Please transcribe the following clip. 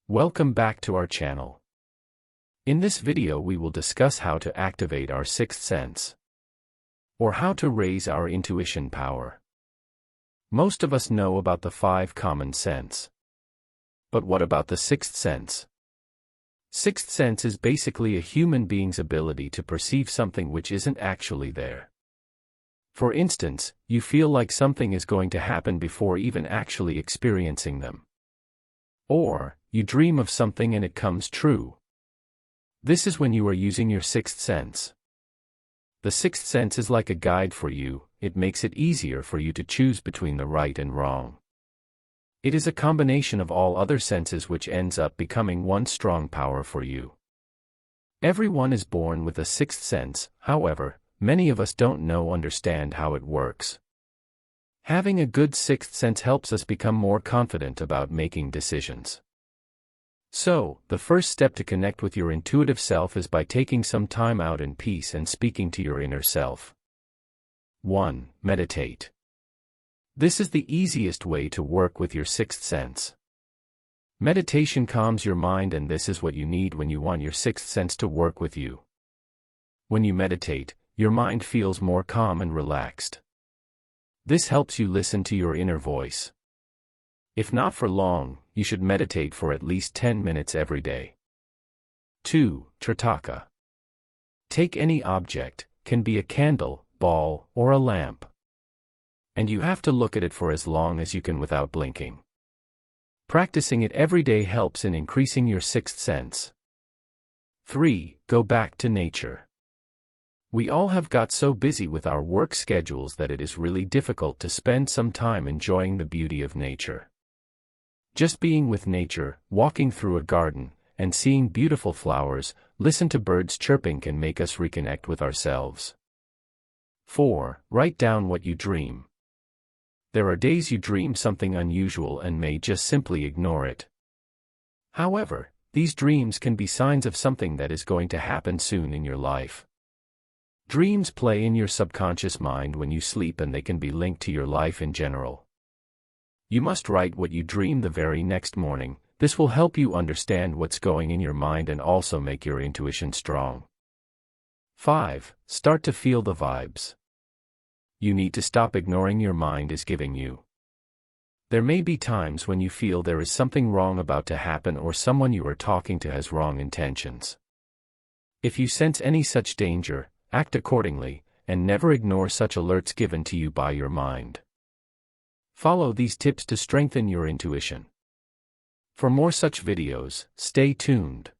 Welcome back to our channel. In this video we will discuss how to activate our sixth sense, or how to raise our intuition power. Most of us know about the five common sense. But what about the sixth sense? Sixth sense is basically a human being's ability to perceive something which isn't actually there. For instance, you feel like something is going to happen before even actually experiencing them. Or, you dream of something and it comes true. This is when you are using your sixth sense. The sixth sense is like a guide for you. It makes it easier for you to choose between the right and wrong. It is a combination of all other senses which ends up becoming one strong power for you. Everyone is born with a sixth sense, however, many of us don't understand how it works. Having a good sixth sense helps us become more confident about making decisions. So, the first step to connect with your intuitive self is by taking some time out in peace and speaking to your inner self. 1. Meditate. This is the easiest way to work with your sixth sense. Meditation calms your mind, and this is what you need when you want your sixth sense to work with you. When you meditate, your mind feels more calm and relaxed. This helps you listen to your inner voice. If not for long, you should meditate for at least 10 minutes every day. 2. Tritaka. Take any object, can be a candle, ball, or a lamp. And you have to look at it for as long as you can without blinking. Practicing it every day helps in increasing your sixth sense. 3. Go back to nature. We all have got so busy with our work schedules that it is really difficult to spend some time enjoying the beauty of nature. Just being with nature, walking through a garden, and seeing beautiful flowers, listen to birds chirping can make us reconnect with ourselves. 4. Write down what you dream. There are days you dream something unusual and may just simply ignore it. However, these dreams can be signs of something that is going to happen soon in your life. Dreams play in your subconscious mind when you sleep, and they can be linked to your life in general. You must write what you dream the very next morning. This will help you understand what's going in your mind and also make your intuition strong. 5. Start to feel the vibes. You need to stop ignoring your mind is giving you. There may be times when you feel there is something wrong about to happen, or someone you are talking to has wrong intentions. If you sense any such danger, act accordingly, and never ignore such alerts given to you by your mind. Follow these tips to strengthen your intuition. For more such videos, stay tuned.